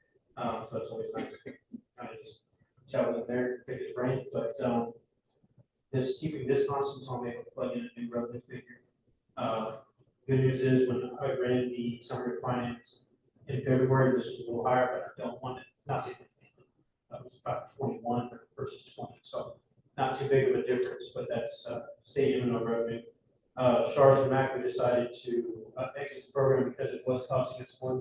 So it's always nice to kind of just chat with him there, pick his brain, but, keeping this constant, so I'm able to plug in a new revenue figure. Good news is when I ran the summary of finance in February, this was a little higher, but I don't want it, not significantly. That was about 21 versus 20, so not too big of a difference, but that's state M&O revenue. Shars and Mac, we decided to exit the program because it was costing us more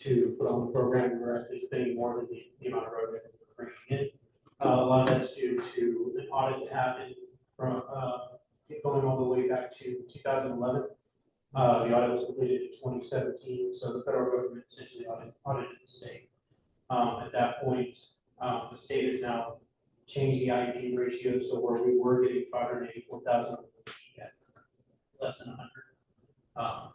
to put on the program. We're actually spending more than the amount of revenue that we're bringing in. A lot of that's due to an audit that happened from going all the way back to 2011. The audit was completed in 2017, so the federal government essentially audited the state. At that point, the state has now changed the IEP ratio, so where we were getting 584,000, at less than 100.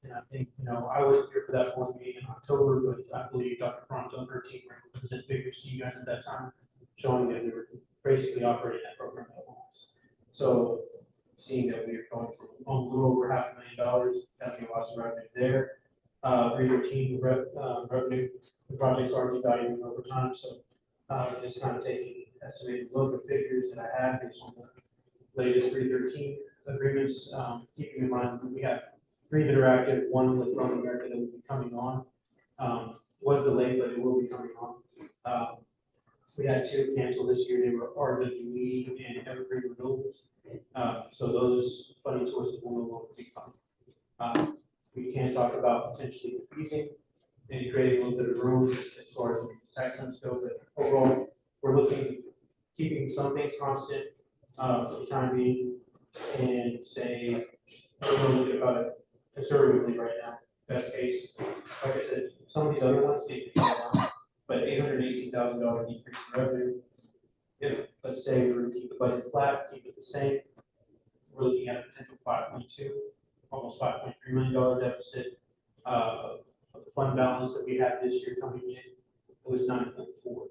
And I think, I was here for that board meeting in October, but I believe Dr. Pronto and her team were able to present figures to you guys at that time, showing that we were basically operating that program at once. So seeing that we are going from a little over $500,000, having a loss of revenue there. Re-routine revenue, the project's already valuing over time, so just kind of taking estimated local figures that I have based on the latest 313 agreements, keeping in mind we have 3 that are active, one with Roman America that will be coming on. Was delayed, but it will be coming on. We had 2 canceled this year. They were RWE and Evergreen Renewables. So those funding sources will no longer be coming. We can talk about potentially defeasing and creating a little bit of room as far as the tax sums go, but overall, we're looking, keeping some things constant for the time being, and say, we're looking about it conservatively right now. Best case, like I said, some of these other ones, they can go down, but $818,000 decrease in revenue. If, let's say, we were to keep the budget flat, keep it the same, we're looking at a potential 5.2, almost $5.3 million deficit. The fund balance that we had this year coming in, it was 9.4.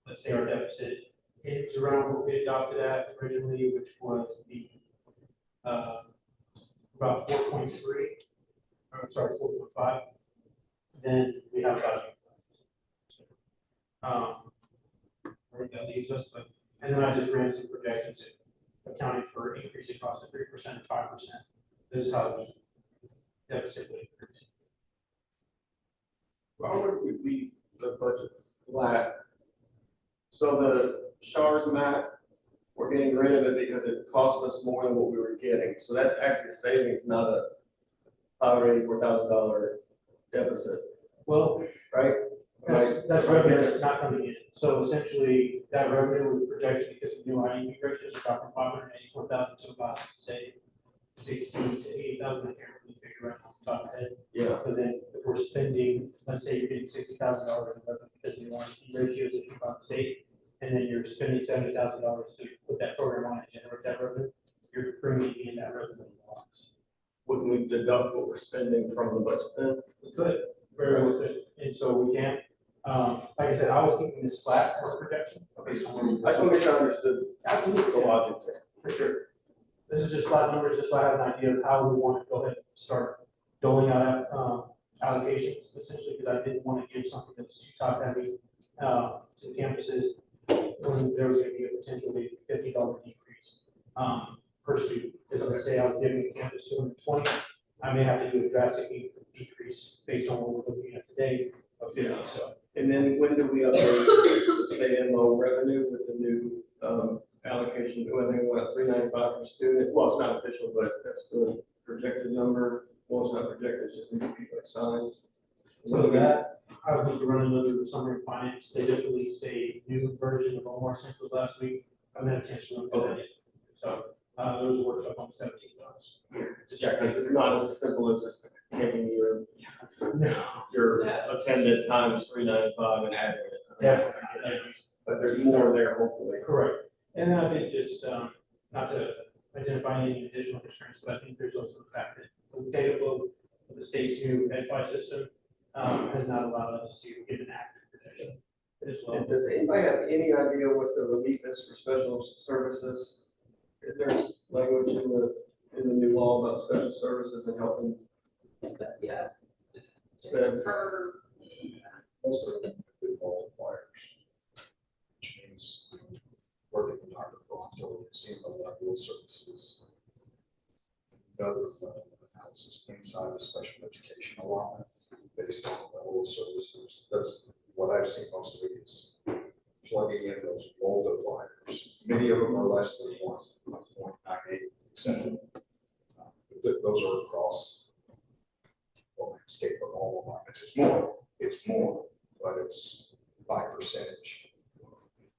Let's say our deficit is around what we adopted at originally, which was the about 4.3, or sorry, 4.5. Then we have about I think that leaves us, but and then I just ran some projections accounting for increasing costs of 3% and 5%. This is how the deficit would increase. Why would we leave the budget flat? So the Shars map, we're getting rid of it because it cost us more than what we were getting. So that's actually a savings, not a $584,000 deficit. Well, right? That's revenue that's not coming in. So essentially, that revenue was projected because of new IEP ratios got from 584,000 to about, say, 60 to 80,000. I can't really figure out off the top of my head. Yeah. But then if we're spending, let's say you're getting $60,000 in revenue because of new IEP ratios that you got the state, and then you're spending $70,000 to put that program on and generate that revenue, you're bringing in that revenue loss. Wouldn't we deduct what we're spending from the budget then? We could, very well could, and so we can. Like I said, I was keeping this flat as a projection. Okay, so I just want to make sure I understood absolutely the logic there. for sure. This is just flat numbers, just so I have an idea of how we want to go ahead and start doling out allocations, essentially, because I didn't want to give something that was too top heavy to the campuses when there was going to be a potential maybe $50 decrease per student. Because let's say I was giving a campus 220, I may have to do a drastic decrease based on what we're looking at today of 50. So. And then when do we update the state MO revenue with the new allocation? I think what, $395 per student? Well, it's not official, but that's the projected number. Well, it's not projected, it's just new people assigned. So that I would need to run another summary of finance. They just released a new version of Omar Central last week. I had a chance to look at it. So there was a workshop on the 17th. Yeah, because it's not as simple as just taking your attendance times $395 and adding it. Definitely. but there's more there hopefully. Correct. And then I think just, not to identify any additional concerns, but I think there's also the fact that the data flow of the state's new EdFi system has not allowed us to get an accurate projection as well. And does anybody have any idea what the relief is for special services? Is there language in the new law about special services and helping? Yeah. It's per. Most of them have been multipliers, which means working in our until we've seen the level of services. Another analysis inside the special education allotment based on the level of services. That's what I've seen mostly is plugging in those multipliers. Many of them are less than 1.98, etc. Those are across the landscape of all allotments. It's more, but it's by percentage.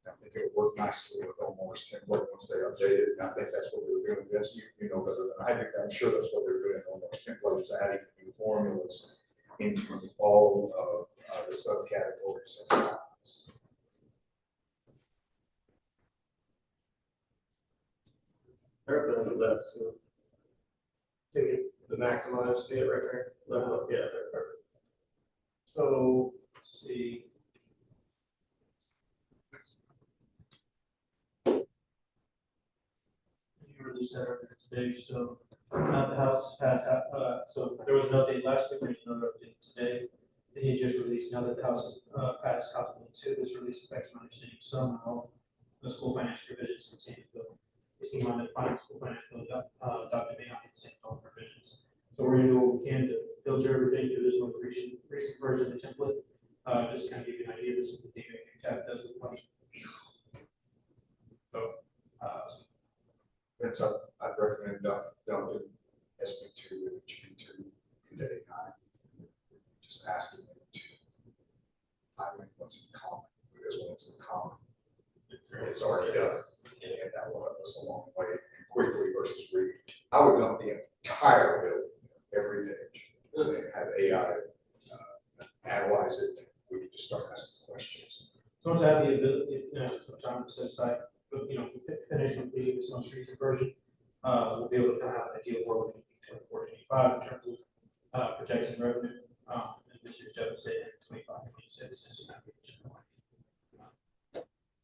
I think it would work nicely with Omar's template once they update it. And I think that's what we're doing. Yes, you know better than I do. I'm sure that's what they're doing. Omar's template is adding new formulas into all of the subcategories and allotments. That's the maximize, see it right there? Level, yeah, they're perfect. So, let's see. You released that earlier today, so now the House passed, so there was an update last week, there's another update today. That he just released, now that the House has passed House Bill 2, this release affects my understanding some of the school financial provisions contained in the bill. Keep in mind that final school financial bill adopted may not contain all provisions. So we're gonna do what we can to filter everything to this most recent version of the template. Just to kind of give you an idea, this is what the data entry tab does look like. So, And so I'd recommend dumping SB2 and HB2 into A9. Just asking them to highlight what's in common, because when it's in common, it's already done. And that will help us a long way and quickly versus reading. I would dump the entire bill, every page, and have AI analyze it. We can just start asking questions. so once I have the ability, some time to set aside, but finish completing this most recent version, we'll be able to kind of have an idea of where we're going to be 24-25 in terms of projecting revenue, and this year's deficit in 25-26. Just to kind of get you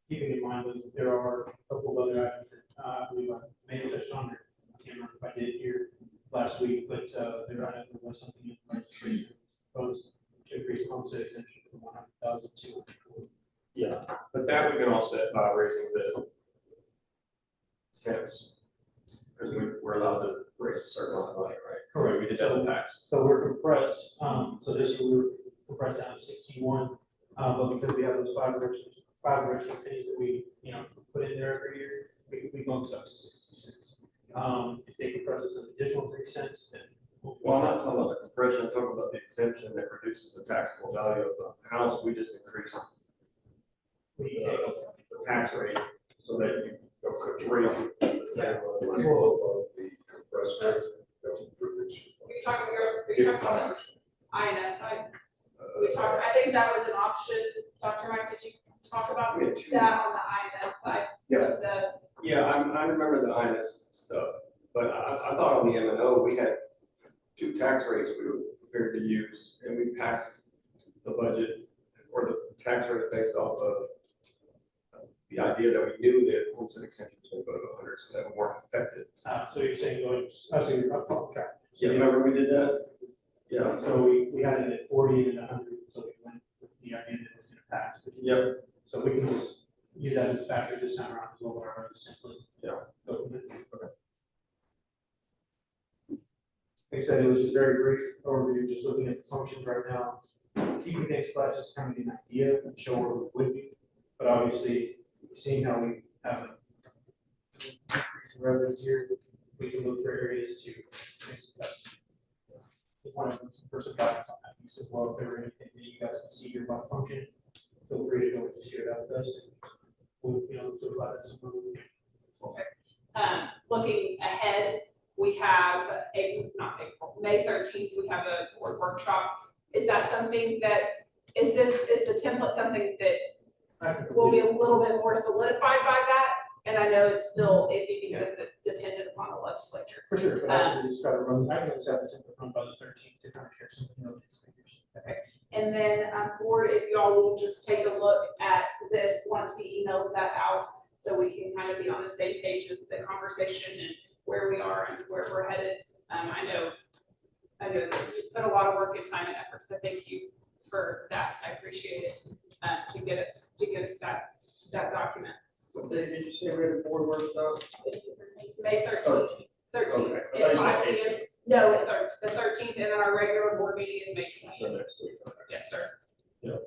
keeping in mind that there are a couple of other items that I believe I may have touched on, I can't remember if I did here last week, but there was something in the legislation proposed to increase homestead exemption from 100,000 to 200,000. Yeah, but that we can offset by raising the cents. Because we're allowed to raise a certain amount of money, right? Correct. We did that in the past. So we're compressed, so this year we were compressed down to 61, but because we have those five original pennies that we, put in there every year, we bumped up to 66. If they compress us an additional 3 cents, then. Well, I'm not talking about the compression, I'm talking about the exemption that reduces the taxable value of the house. We just increase the tax rate so that you raise it the same. Above the compressed rate, they'll produce. Are you talking about INS side? I think that was an option. Dr. Mike, did you talk about We that had two. on the INS side? Yeah. Yeah, I remember the INS stuff, but I thought on the M&O, we had 2 tax rates we were prepared to use, and we passed the budget or the tax rate based off of the idea that we knew that homestead exemption was going to go to 100, so that we weren't affected. So you're saying so you're up on track. Yeah, remember we did that? Yeah. So we had it at 40 and 100, so we went with the idea that it was going to pass. Yep. So we can just use that as a factor this time around as well, but our simply. Yeah. Okay. Like I said, it was just very brief overview, just looking at the functions right now. Keeping things flat, just kind of get an idea and show where we would be. But obviously, seeing how we have an increase in revenues here, we can look for areas to make some cuts. Just wanted for some guidance on that piece as well. If there were anything that you guys can see here about function, feel free to go and share that with us. We'll, sort of let us know. Okay. Looking ahead, we have May 13th, we have a board workshop. Is that something that, is the template something that I can will be complete a little bit more solidified by that. And I know it's still iffy because it's dependent upon the legislature. for sure, but I can just try to run, I can just have it run by the 13th to kind of share something of these figures. And then, board, if y'all will just take a look at this once he emails that out, so we can kind of be on the same page as the conversation and where we are and where we're headed. I know that you've put a lot of work and time and effort, so thank you for that. I appreciate it, to get us that document. What day did you say we had board work stuff? It's May 13th. Okay. At 5 p.m. No, the 13th, and then our regular board meeting is May 20th. Next week. Okay. Yes, sir. Yep.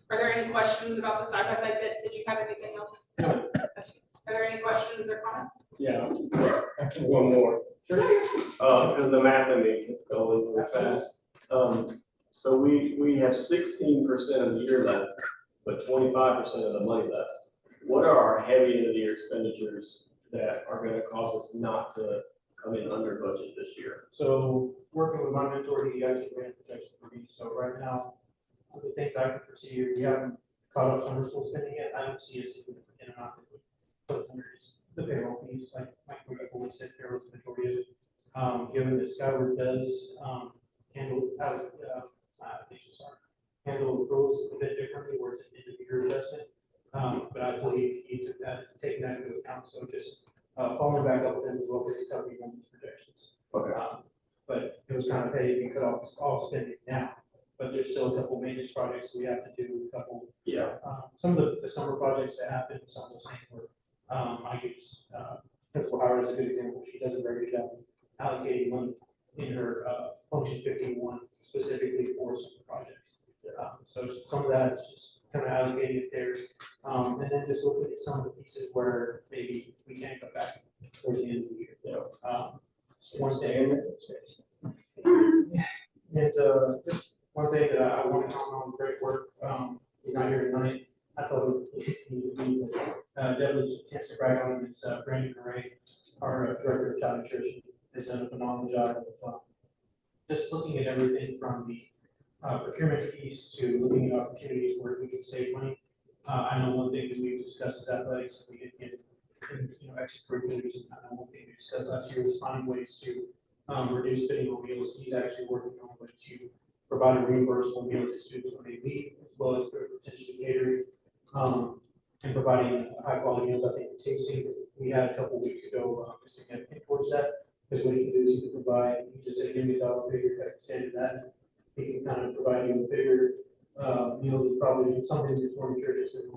Are there any questions about the side-by-side bits? Did you have anything else? No. Are there any questions or comments? Yeah, one more. And the math in me gets going really fast. So we have 16% of the year left, but 25% of the money left. What are our heavy end of the year expenditures that are gonna cause us not to come in under budget this year? So working with my mentor, he actually ran projections for me. So right now, the things I can foresee, we haven't caught up summer school spending yet. I don't see a significant amount that would put us under the payroll piece, like we always said, payroll is the majority of it. Given that Skyward does handle handle rules a bit differently, where it's an end of year adjustment. But I believe he took that, taking that into account. So just following back up with him as well, because he's helping me run these projections. Okay. But it was kind of, hey, you cut off all spending now, but there's still a couple maintenance projects we have to do, a couple. Yeah. Some of the summer projects that happen, some of those things were, I use, Principal Howard is a good example. She does a very good job allocating money in her function 51 specifically for summer projects. So some of that is just kind of allocating it there. And then just looking at some of the pieces where maybe we can come back towards the end of the year. Yeah. One thing. And just one thing that I want to comment on, great work. He's not here tonight. I thought he definitely a chance to brag on him. It's Brandon Gray, our director of child nutrition, has done a phenomenal job of just looking at everything from the procurement piece to looking at opportunities where we can save money. I know one thing that we've discussed is athletics. We did get extracurriculars. And I know one thing we discussed last year was finding ways to reduce spending on meals. He's actually working on a way to provide a reimbursable meal to students when they leave, as well as potentially catering and providing high quality meals. I think the tasting we had a couple weeks ago is significant towards that, because what he can do is he can provide, he just said, give me a dollar figure, I can say that. He can kind of provide you a bigger meal that's probably something that's more nutritious than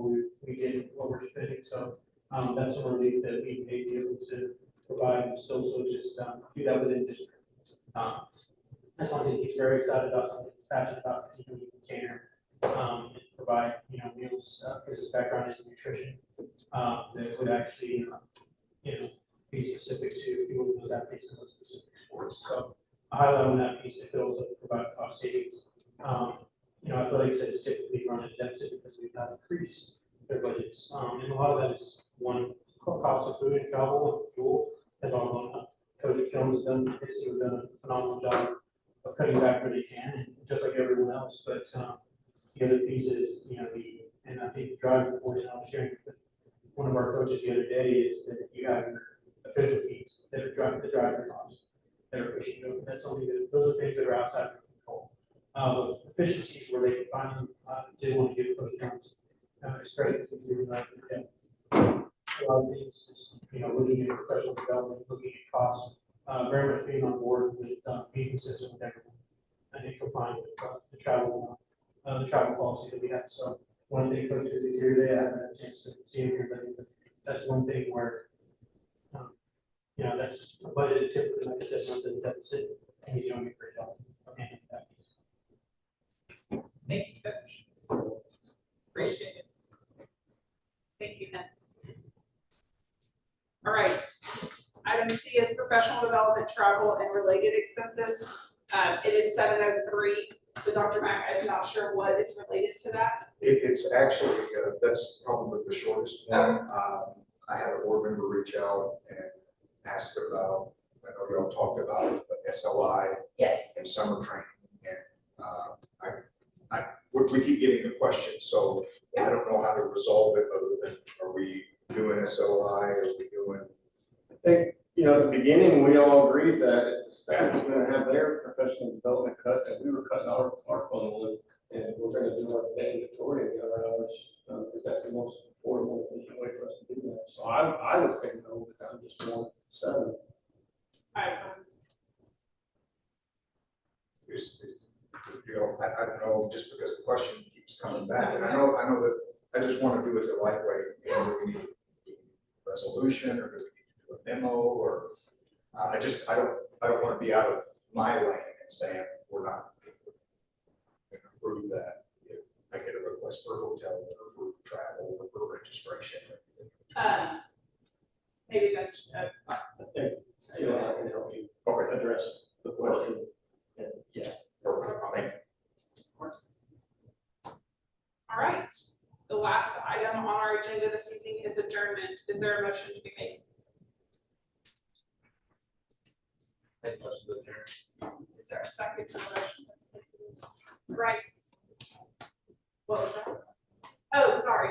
we get what we're spending. So that's a relief that we may be able to provide and still so just do that within district. That's something he's very excited about, something he's passionate about, because he can cater and provide meals because his background is in nutrition that would actually be specific to fueling those athletes in those specific sports. So I highlight on that piece. It could also provide cost savings. Athletics has typically run a deficit because we've not increased their budgets. And a lot of that is one, cost of food and travel and fuel has all gone up. Coach Jones has done a phenomenal job of cutting back where they can, and just like everyone else. But the other piece is, and I think the driving force, and I was sharing with one of our coaches the other day, is that you have your official fees that are driving the driver costs that are pushing you. That's something that, those are things that are outside of your control. Efficiencies where they can find them, did want to give Coach Jones it's great because he's even like a lot of things, just, looking at professional development, looking at costs, very much being on board with being consistent with everyone and in complying with the travel policy that we have. So one thing Coach is here today, I haven't had a chance to see him here, but that's one thing where that's a budget typically, like I said, runs in a deficit, and he's doing a great job of handling that piece. Thank you, Coach. Appreciate it. Thank you, Vince. All right. Item C is professional development, travel, and related expenses. It is 703. So Dr. Mack, I'm not sure what is related to that. It's actually, that's probably the shortest one. I had a board member reach out and ask about, I know y'all talked about the SLI Yes. and summer training, and I would we keep getting the questions, so I don't know how to resolve it other than, are we doing SOI, are we doing? I think, at the beginning, we all agreed that if the staff was gonna have their professional development cut, that we were cutting our funnel and we're gonna do our mandatory and the other hours, because that's the most affordable, efficient way for us to do that. So I would say no, but I'm just 1-7. Alright, I don't know, just because the question keeps coming back, and I know that, I just want to do it the right way. Do we need a resolution, or do we need to do a memo, or, I don't want to be out of my lane and saying, we're not going to approve that. If I get a request for a hotel, or for travel, or for registration. maybe that's, I think, I can help you Okay, address the question. And yeah. perfect, thank you. of course. All right, the last item on our agenda this evening is adjournment. Is there a motion to be made? Make most of the adjourn. Is there a second to the motion? Right. What was that? Oh, sorry.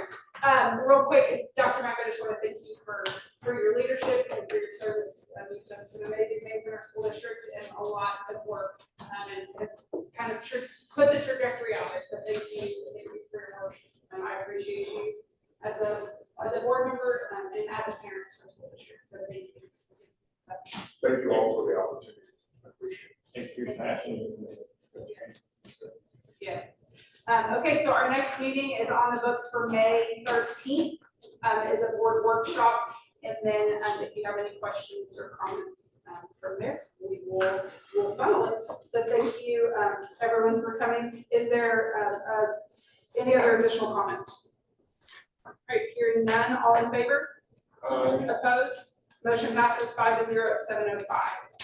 Real quick, Dr. Mack, I just want to thank you for your leadership and for your service. You've done some amazing things in our school district and a lot of work, and have kind of put the trajectory out there. So thank you for your work. I appreciate you as a board member and as a parent of our school district. So thank you. Thank you all for the opportunity. I appreciate it. Thank you for your passion. Yes. Okay, so our next meeting is on the books for May 13th, is a board workshop. And then if you have any questions or comments from there, we'll funnel it. So thank you, everyone, for coming. Is there any other additional comments? All right, hearing none, all in favor? Opposed? Motion passes 5-0 at 7:05.